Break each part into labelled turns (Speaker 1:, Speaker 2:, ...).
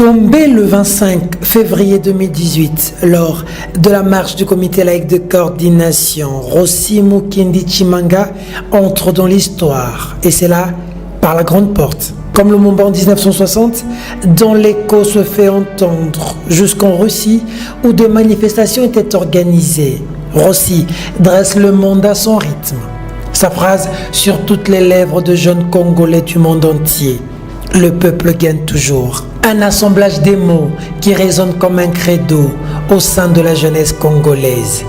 Speaker 1: Tombé le 25 février 2018 lors de la marche du comité laïque de coordination, Rossi Mukendi Tshimanga entre dans l'histoire, et c'est là par la grande porte. Comme le Lumumba en 1960, dont l'écho se fait entendre jusqu'en Russie où des manifestations étaient organisées. Rossi dresse le monde à son rythme. Sa phrase sur toutes les lèvres de jeunes Congolais du monde entier. Le peuple gagne toujours. Un assemblage des mots qui résonne comme un credo au sein de la jeunesse congolaise.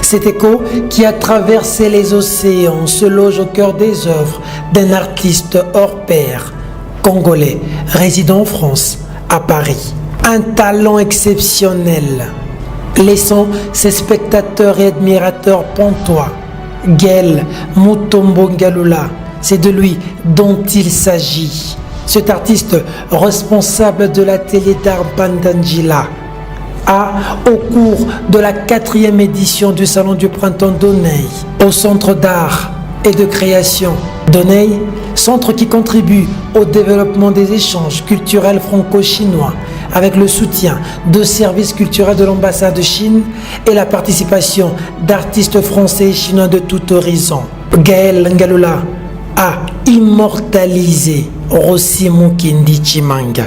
Speaker 1: Cet écho qui a traversé les océans se loge au cœur des œuvres d'un artiste hors pair, congolais, résidant en France, à Paris. Un talent exceptionnel, laissant ses spectateurs et admirateurs pantois. Gaël Mutombo Ngalula, c'est de lui dont il s'agit. Cet artiste responsable de l'atelier d'art Bandangila a, au cours de la 4e édition du Salon du Printemps d'Oneil, au Centre d'art et de création d'Oneil, centre qui contribue au développement des échanges culturels franco-chinois avec le soutien de services culturels de l'ambassade de Chine et la participation d'artistes français et chinois de tout horizon. Gaël Ngalula a immortalisé Rossi Mukendi Tshimanga.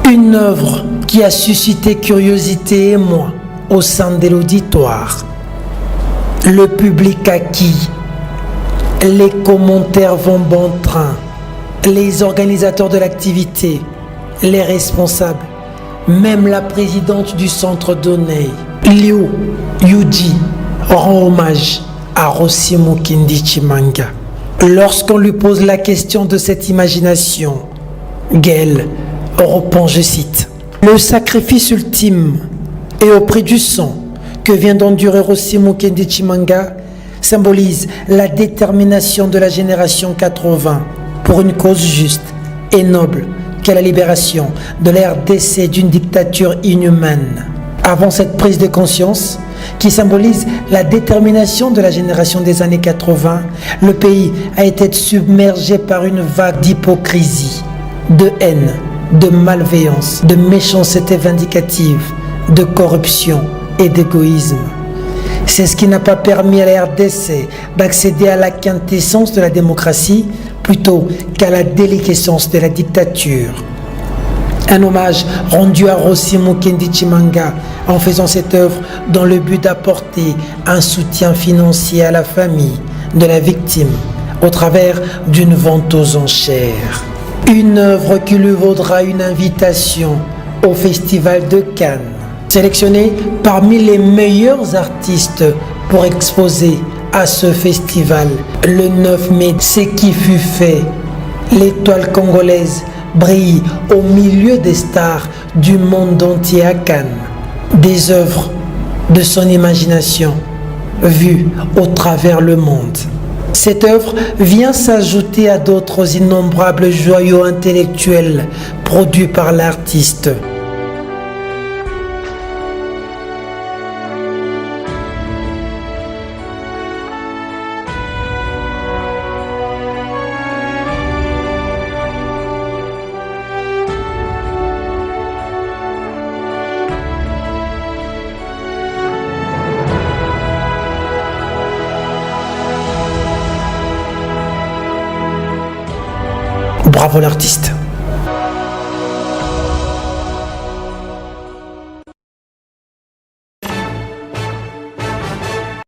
Speaker 1: Une œuvre qui a suscité curiosité et émoi au sein de l'auditoire. Le public acquis. Les commentaires vont bon train. Les organisateurs de l'activité, les responsables, même la présidente du centre d'Oneil, Liu Yuji, rend hommage à Rossi Mukendi Tshimanga. Lorsqu'on lui pose la question de cette imagination, Gaël reprend, je cite, « Le sacrifice ultime et au prix du sang que vient d'endurer Rossi Mukendi Tshimanga symbolise la détermination de la génération 80 pour une cause juste et noble qu'est la libération de la RDC d'une dictature inhumaine. Avant cette prise de conscience, qui symbolise la détermination de la génération des années 80, le pays a été submergé par une vague d'hypocrisie, de haine, de malveillance, de méchanceté vindicative, de corruption et d'égoïsme. C'est ce qui n'a pas permis à la RDC d'accéder à la quintessence de la démocratie plutôt qu'à la déliquescence de la dictature. Un hommage rendu à Rossi Mukendi Tshimanga en faisant cette œuvre dans le but d'apporter un soutien financier à la famille de la victime au travers d'une vente aux enchères. Une œuvre qui lui vaudra une invitation au Festival de Cannes. Sélectionné parmi les meilleurs artistes pour exposer à ce festival le 9 mai, c'est qui fut fait. L'étoile congolaise brille au milieu des stars du monde entier à Cannes. Des œuvres de son imagination vues au travers le monde. Cette œuvre vient s'ajouter à d'autres innombrables joyaux intellectuels produits par l'artiste. Bravo l'artiste.